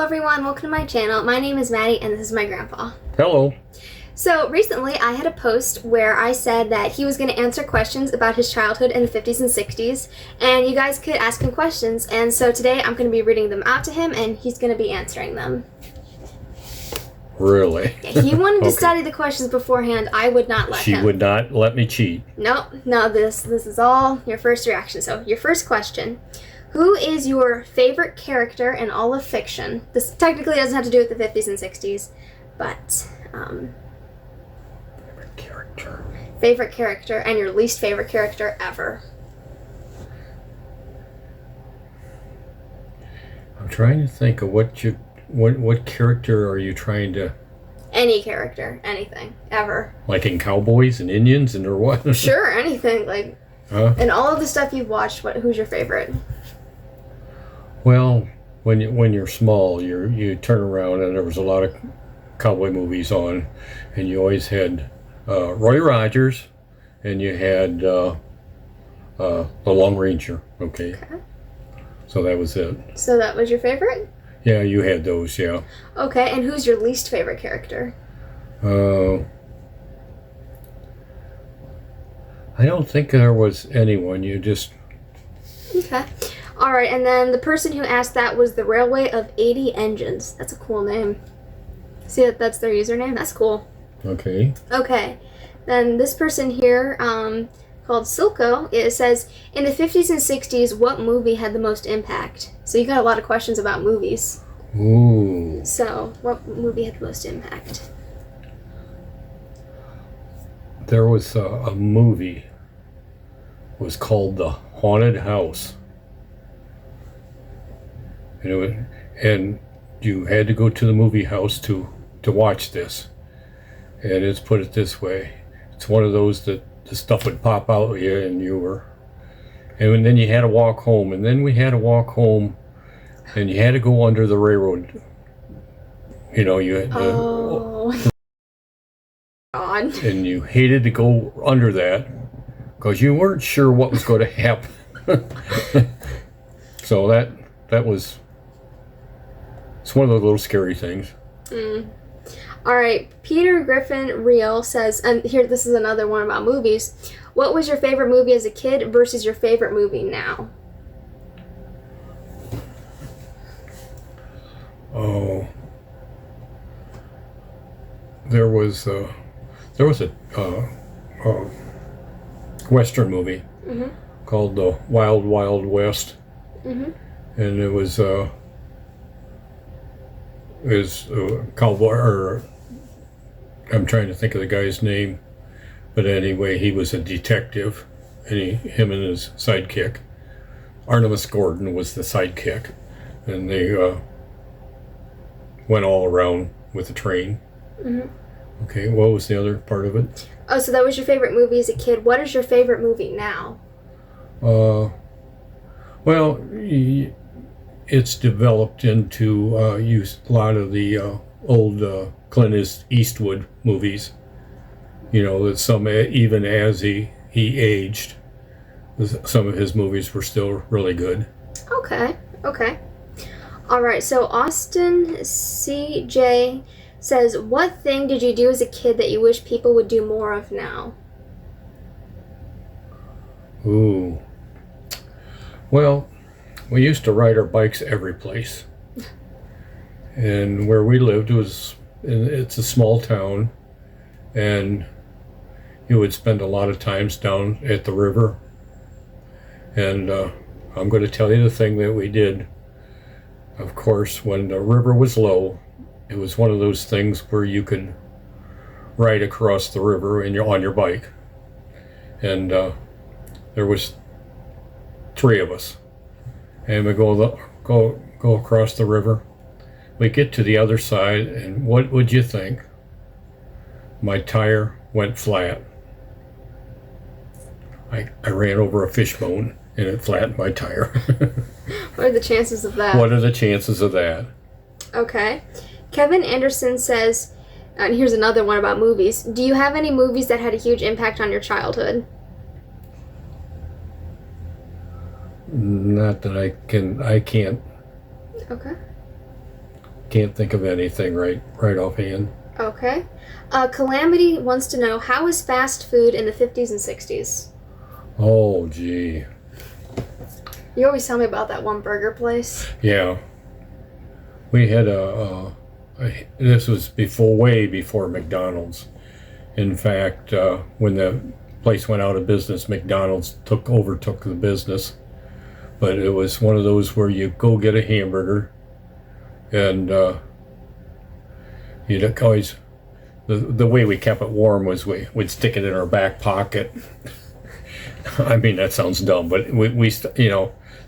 everyone, welcome to my channel. My name is Maddie and this is my grandpa. Hello. So recently I had a post where I said that he was going to answer questions about his childhood in the 50s and 60s, and you guys could ask him questions, and so today I'm going to be reading them out to him and he's going to be answering them. Really? Yeah, he wanted to Okay. study the questions beforehand. I would not let him. She would not let me cheat. No, this is all your first reaction. So your first question. Who is your favorite character in all of fiction? This technically doesn't have to do with the 50s and 60s, but favorite character and your least favorite character ever. I'm trying to think of what character are you trying to... Any character, anything, ever. Like in Cowboys and Indians and or what? Sure, anything. Like, and all of the stuff you've watched, who's your favorite? Well, when you're small, you turn around and there was a lot of cowboy movies on, and you always had Roy Rogers, and you had the Lone Ranger. Okay. So that was it. So that was your favorite? Yeah, you had those. Yeah. Okay, and who's your least favorite character? I don't think there was anyone. You just... Okay. All right, and then the person who asked that was the Railway of 80 Engines. That's a cool name. See that's their username? That's cool. Okay. Okay. Then this person here, called Silco, it says, in the 50s and 60s, what movie had the most impact? So you got a lot of questions about movies. Ooh. So, what movie had the most impact? There was a movie. It was called The Haunted House. And you had to go to the movie house to watch this. And it's put it this way. It's one of those that the stuff would pop out at you and you were... And then you had to walk home. And then we had to walk home and you had to go under the railroad. You know, you had Oh. God. and you hated to go under that because you weren't sure what was going to happen. So that was... It's one of those little scary things. All right, Peter Griffin Real says, and here, this is another one about movies. What was your favorite movie as a kid versus your favorite movie now? Oh, there was a Western movie called The Wild Wild West, and it was cowboy, or I'm trying to think of the guy's name, but anyway, he was a detective, and him and his sidekick, Artemus Gordon, was the sidekick, and they went all around with the train. Okay, what was the other part of it? Oh, so that was your favorite movie as a kid. What is your favorite movie now? Well, it's developed into a lot of the old Clint Eastwood movies. You know, that some, even as he aged, some of his movies were still really good. Okay. All right, so Austin CJ says, what thing did you do as a kid that you wish people would do more of now? Ooh. Well, we used to ride our bikes every place. And where we lived it's a small town, and you would spend a lot of times down at the river. And I'm going to tell you the thing that we did. Of course, when the river was low, it was one of those things where you could ride across the river on your bike. And there was 3 of us. And we go across the river. We get to the other side, and what would you think? My tire went flat. I ran over a fishbone, and it flattened my tire. What are the chances of that? What are the chances of that? Okay. Kevin Anderson says, and here's another one about movies. Do you have any movies that had a huge impact on your childhood? Not that I can't. Okay. can't think of anything right offhand. Okay. Calamity wants to know, how was fast food in the 50s and 60s? Oh, gee. You always tell me about that one burger place. Yeah. We had this was way before McDonald's. In fact, when the place went out of business, McDonald's overtook the business. But it was one of those where you go get a hamburger, and you'd always, the way we kept it warm was we'd stick it in our back pocket. I mean, that sounds dumb, but we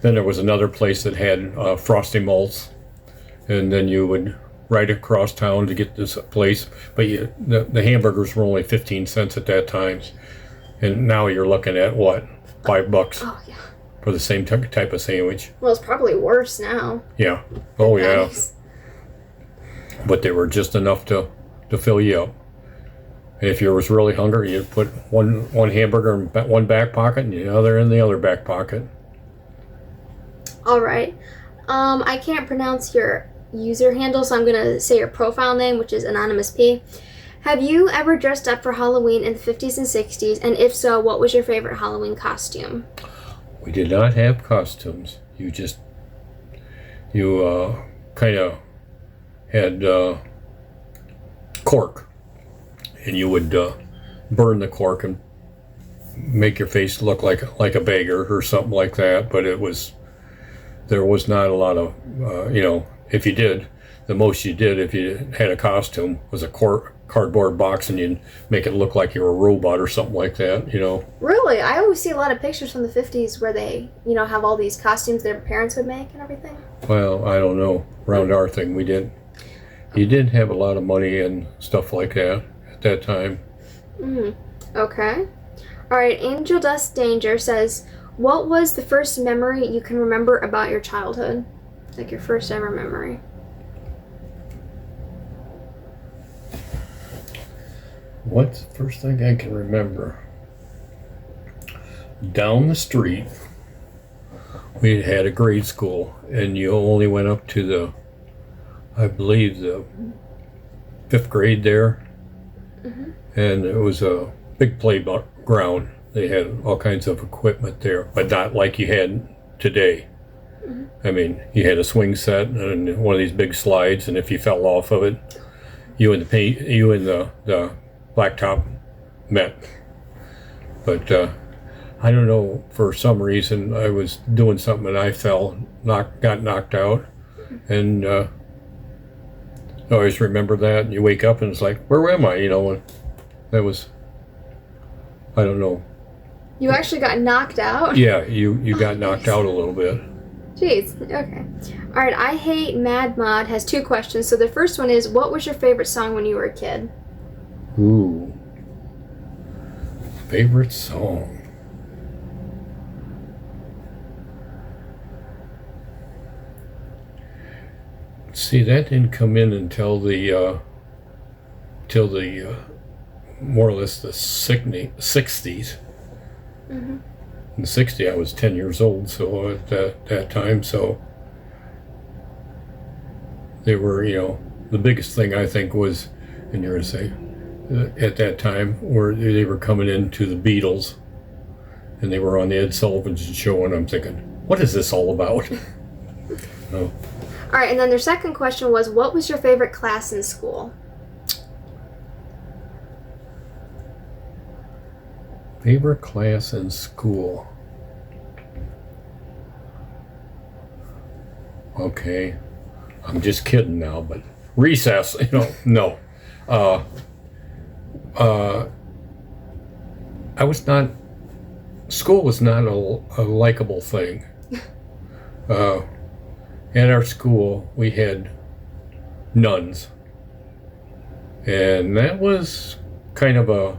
then there was another place that had Frosty Malts, and then you would ride across town to get this place. But the hamburgers were only 15 cents at that time, and now you're looking at what, $5? Oh, yeah. For the same type of sandwich. Well, it's probably worse now. Yeah. Oh, yeah. But they were just enough to fill you up. And if you was really hungry, you'd put one hamburger in one back pocket and the other in the other back pocket. All right. I can't pronounce your user handle, so I'm going to say your profile name, which is Anonymous P. Have you ever dressed up for Halloween in the 50s and 60s? And if so, what was your favorite Halloween costume? We did not have costumes. You kind of had cork, and you would burn the cork and make your face look like a beggar or something like that. But there was not a lot of if you did, the most you did if you had a costume was a cardboard box, and you'd make it look like you were a robot or something like that, Really? I always see a lot of pictures from the 50s where they, have all these costumes their parents would make and everything. Well, I don't know. Around our thing, we didn't. You didn't have a lot of money and stuff like that at that time. Okay. All right, Angel Dust Danger says, what was the first memory you can remember about your childhood? Like your first ever memory. What's the first thing I can remember? Down the street, we had a grade school, and you only went up to I believe the 5th grade there. Mm-hmm. And it was a big playground. They had all kinds of equipment there, but not like you had today. Mm-hmm. I mean, you had a swing set and one of these big slides, and if you fell off of it, you and the blacktop met. But I don't know, for some reason I was doing something and I fell, got knocked out, and I always remember that. And you wake up and it's like, where am I? And that was, I don't know. You actually got knocked out? Yeah, you got knocked out a little bit. Jeez, okay. All right, I Hate Mad Mod has 2 questions. So the first one is, what was your favorite song when you were a kid? Ooh. Favorite song? See, that didn't come in until the more or less the 60s. Mm-hmm. In the 60s, I was 10 years old, so at that time, so they were, the biggest thing I think was, and you're going to say, at that time, where they were coming into the Beatles, and they were on the Ed Sullivan Show, and I'm thinking, what is this all about? Oh. All right, and then their second question was, what was your favorite class in school? Favorite class in school? Okay, I'm just kidding now, but recess, no. School was not a likable thing. At our school, we had nuns, and that was kind of a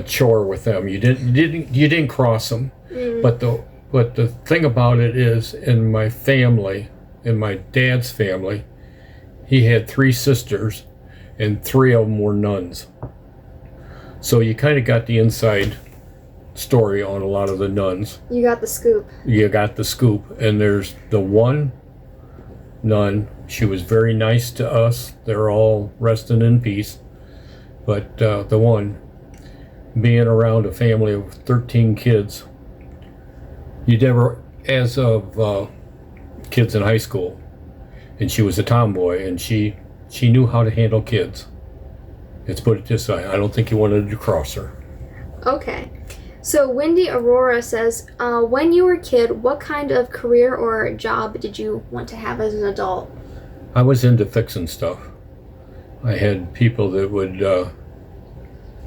chore with them. You didn't cross them, but the thing about it is, in my family, in my dad's family, he had 3 sisters, and 3 of them were nuns. So you kind of got the inside story on a lot of the nuns. You got the scoop. You got the scoop, and there's the one nun She was very nice to us. They're all resting in peace. But the one, being around a family of 13 kids, you never, as of kids in high school, and she was a tomboy, and she knew how to handle kids. Let's put it this way, I don't think you wanted to cross her. Okay. So Wendy Aurora says, when you were a kid, what kind of career or job did you want to have as an adult? I was into fixing stuff. I had people that would,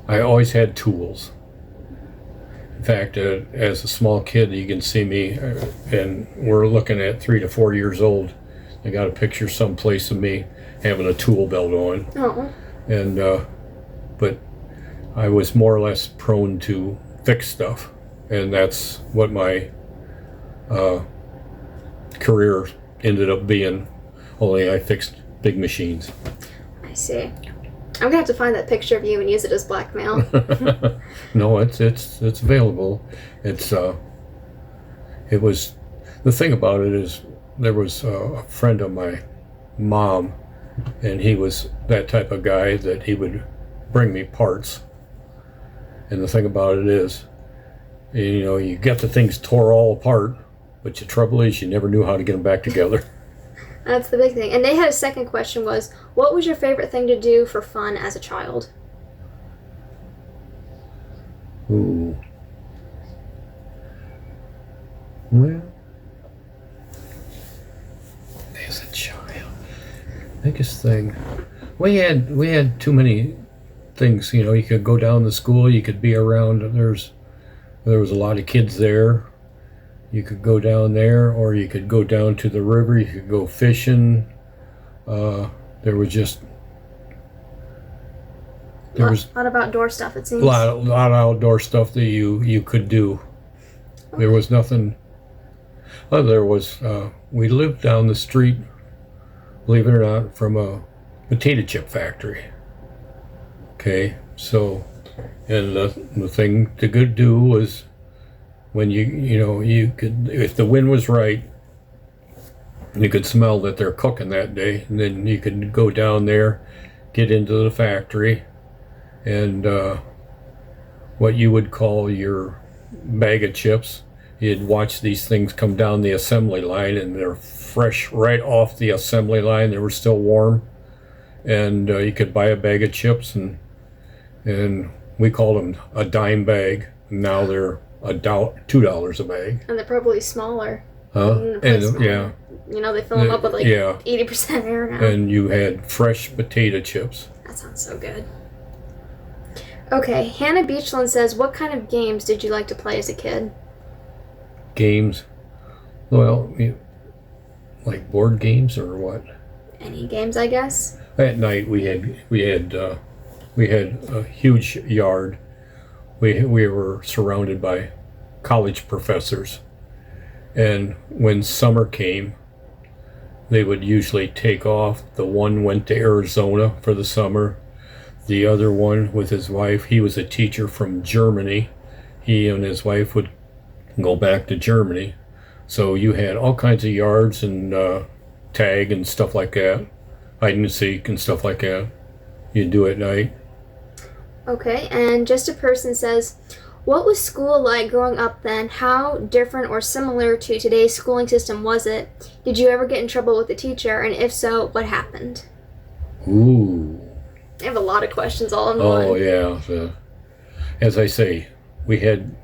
I always had tools. In fact, as a small kid, you can see me, and we're looking at 3 to 4 years old. I got a picture someplace of me having a tool belt on. Oh. And, but I was more or less prone to fix stuff. And that's what my career ended up being. Only I fixed big machines. I see. I'm gonna have to find that picture of you and use it as blackmail. No, it's available. It was, the thing about it is there was a friend of my mom, and he was that type of guy that he would bring me parts. And the thing about it is, you know, you get the things tore all apart, but the trouble is you never knew how to get them back together. That's the big thing. And they had a second question was, what was your favorite thing to do for fun as a child? Ooh. Well, as a child, biggest thing, we had too many things. You know, you could go down to school, you could be around. There was a lot of kids there. You could go down there, or you could go down to the river. You could go fishing. There was just A lot of outdoor stuff, it seems. a lot of outdoor stuff that you could do. There was nothing. There was. We lived down the street, believe it or not, from a potato chip factory. Okay, so, and the thing to go do was, when you could, if the wind was right, you could smell that they're cooking that day, and then you could go down there, get into the factory, and what you would call your bag of chips, you'd watch these things come down the assembly line, and they're fresh right off the assembly line. They were still warm, and you could buy a bag of chips, and we called them a dime bag. Now they're $2 a bag. And they're probably smaller. Huh? Yeah. You know, they fill them up with like 80% air now. And you had fresh potato chips. That sounds so good. Okay, Hannah Beachland says, what kind of games did you like to play as a kid? Games? Well, like board games or what? Any games, I guess. At night we had a huge yard. We were surrounded by college professors, and when summer came, they would usually take off. The one went to Arizona for the summer. The other one with his wife, he was a teacher from Germany. He and his wife would go back to Germany. So you had all kinds of yards and tag and stuff like that, hide and seek and stuff like that. You'd do at night. Okay, and Just a Person says, what was school like growing up then? How different or similar to today's schooling system was it? Did you ever get in trouble with the teacher? And if so, what happened? Ooh. I have a lot of questions all in one. Oh yeah. As I say, we had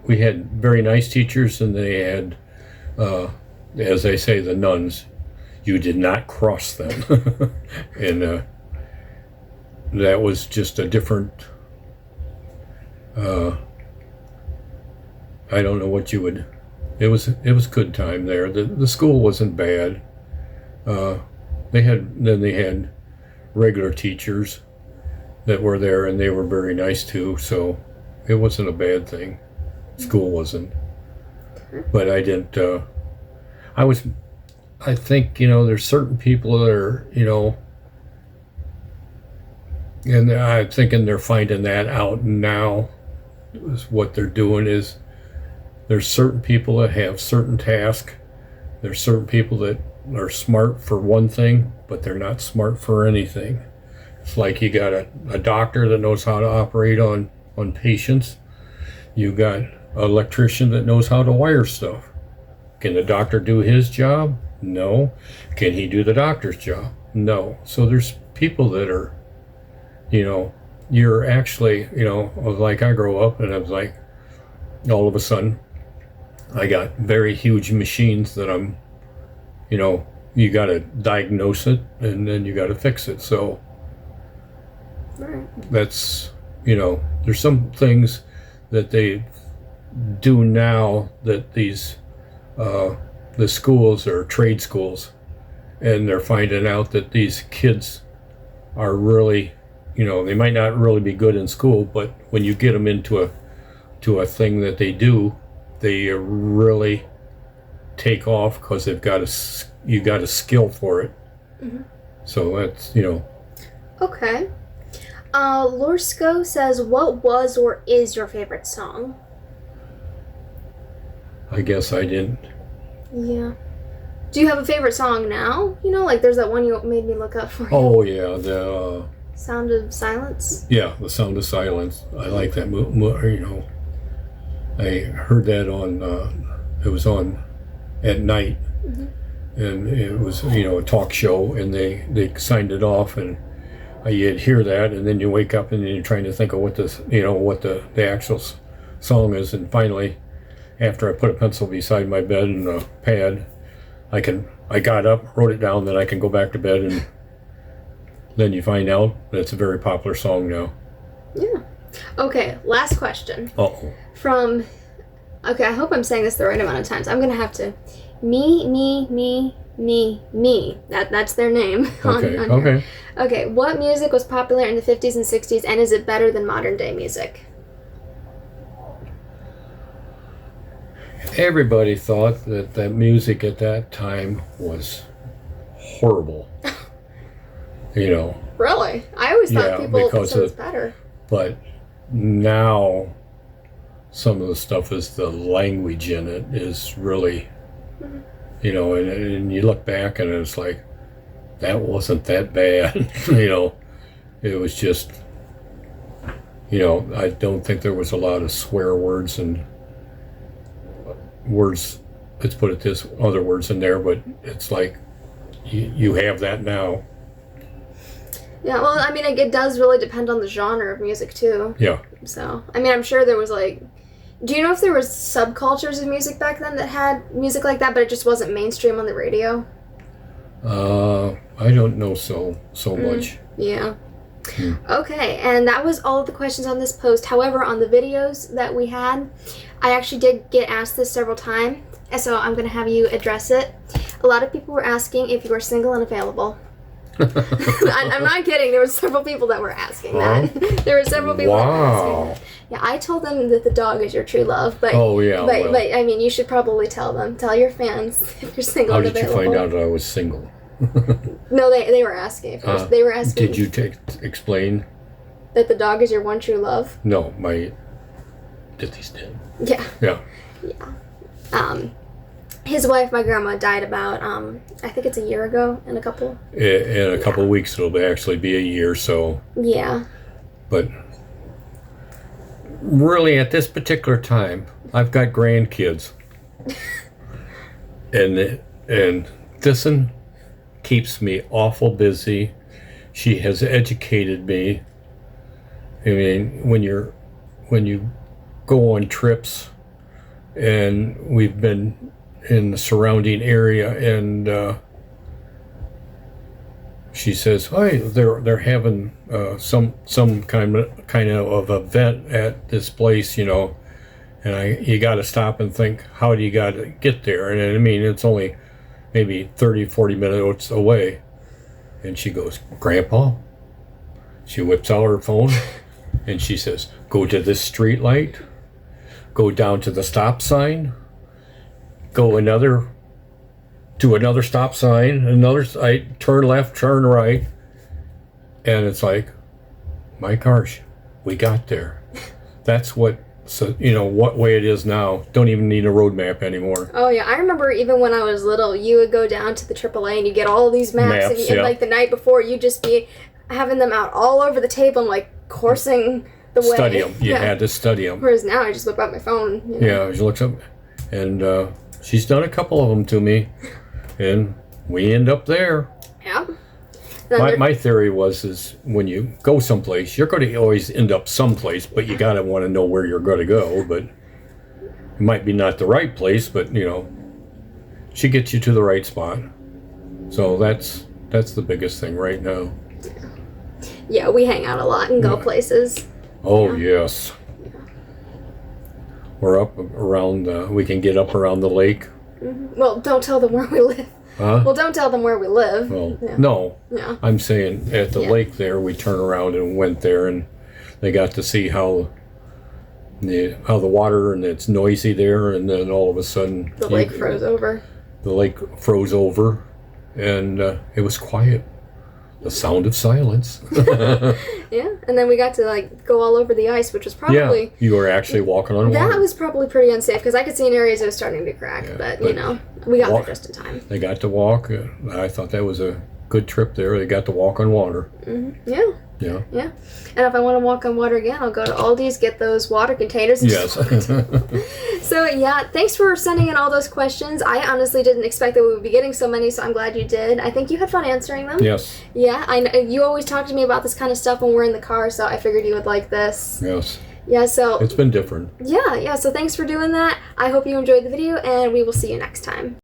very nice teachers, and they had, as I say, the nuns. You did not cross them, and that was just a different. I don't know what you would. It was good time there. The school wasn't bad. They had regular teachers that were there, and they were very nice too. So it wasn't a bad thing. School wasn't. But I didn't. I think, there's certain people that are, and I'm thinking they're finding that out now. What they're doing is, there's certain people that have certain tasks. There's certain people that are smart for one thing, but they're not smart for anything. It's like you got a doctor that knows how to operate on patients. You got an electrician that knows how to wire stuff. Can the doctor do his job? No. Can he do the doctor's job? No. So there's people that are, you're actually, like I grow up and I was like, all of a sudden, I got very huge machines that I'm, you got to diagnose it and then you got to fix it. So Right. that's, there's some things that they do now that these, the schools are trade schools, and they're finding out that these kids are really, they might not really be good in school, but when you get them into a thing that they do, they really take off because you got a skill for it. Mm-hmm. So that's Okay. Lorsko says, what was or is your favorite song? I guess I didn't. Yeah. Do you have a favorite song now? Like there's that one you made me look up for. Oh yeah, the Sound of Silence? The Sound of Silence. I like that. I heard that on. It was on at night, and it was a talk show, and they signed it off, and you'd hear that, and then you wake up and you're trying to think of what the actual song is, and finally, after I put a pencil beside my bed and a pad, I got up, wrote it down, then I can go back to bed, and then you find out that it's a very popular song now. Yeah. Okay, last question. Uh-oh. From, okay, I hope I'm saying this the right amount of times. I'm going to have to, me. That's their name. Okay, on okay. Here. Okay, what music was popular in the 50s and 60s, and is it better than modern day music? Everybody thought that music at that time was horrible. Really? I always thought people said it was better. But now, some of the stuff is the language in it is really, and you look back and it's like, that wasn't that bad. It was just, I don't think there was a lot of swear words and words, let's put it this, other words in there, but it's like, you have that now. Yeah, well, I mean, it does really depend on the genre of music, too. Yeah. So, I mean, I'm sure there was, do you know if there was subcultures of music back then that had music like that, but it just wasn't mainstream on the radio? I don't know so much. Yeah. Okay, and that was all of the questions on this post. However, on the videos that we had, I actually did get asked this several times, and so I'm going to have you address it. A lot of people were asking if you were single and available. I'm not kidding. There were several people that were asking that. There were several people that were asking that. Yeah, I told them that the dog is your true love, but but I mean, you should probably tell your fans if you're single and available. How did you find out I was single? No, they were asking first. They were asking. Did you explain that the dog is your one true love? No, my Dithy's dead. Yeah. Yeah. Yeah. His wife, my grandma, died about, I think it's a year ago, in a couple weeks it'll actually be a year, so. Yeah. But really at this particular time, I've got grandkids. and Thisson keeps me awful busy. She has educated me. I mean, when you go on trips, and we've been in the surrounding area, and she says, "Hey, they're having some kind of event at this place, and you got to stop and think, how do you got to get there?" And I mean, it's only maybe 30-40 minutes away, and she goes, "Grandpa," she whips out her phone, and she says, "Go to this street light, go down to the stop sign, go to another stop sign, another side, turn left, turn right." And it's like, my gosh, we got there. That's what so what way it is now. Don't even need a road map anymore. Oh yeah, I remember even when I was little, you would go down to the AAA and you get all these maps, and Yeah. like the night before, you'd just be having them out all over the table and like coursing the way. Study them. You had to study them. Whereas now I just whip out my phone. You know? Yeah, she looks up, and she's done a couple of them to me, and we end up there. Yeah. Then My theory is when you go someplace, you're going to always end up someplace, but you got to want to know where you're going to go. But it might be not the right place, but she gets you to the right spot. So that's the biggest thing right now. yeah, we hang out a lot and go places. Oh yes, we're up around. We can get up around the lake. Well, don't tell them where we live. Huh? Well, don't tell them where we live. Well, Yeah. no. Yeah. I'm saying at the Yeah. lake there, we turn around and went there, and they got to see how the water, and it's noisy there, and then all of a sudden The lake froze over. The lake froze over, and it was quiet. The sound of silence. Yeah, and then we got to like go all over the ice, which was Yeah, probably you were actually walking on water. that was probably pretty unsafe because I could see in areas it was starting to crack. Yeah, but but we got walk- there just in time. They got to walk. I thought that was a good trip there. They got to walk on water. Yeah, Yeah. yeah. And if I want to walk on water again, I'll go to Aldi's, get those water containers. And Yes. So yeah, thanks for sending in all those questions. I honestly didn't expect that we would be getting so many, so I'm glad you did. I think you had fun answering them. Yes. Yeah, I know you always talk to me about this kind of stuff when we're in the car, so I figured you would like this. Yes. Yeah, so It's been different. yeah, so thanks for doing that. I hope you enjoyed the video, and we will see you next time.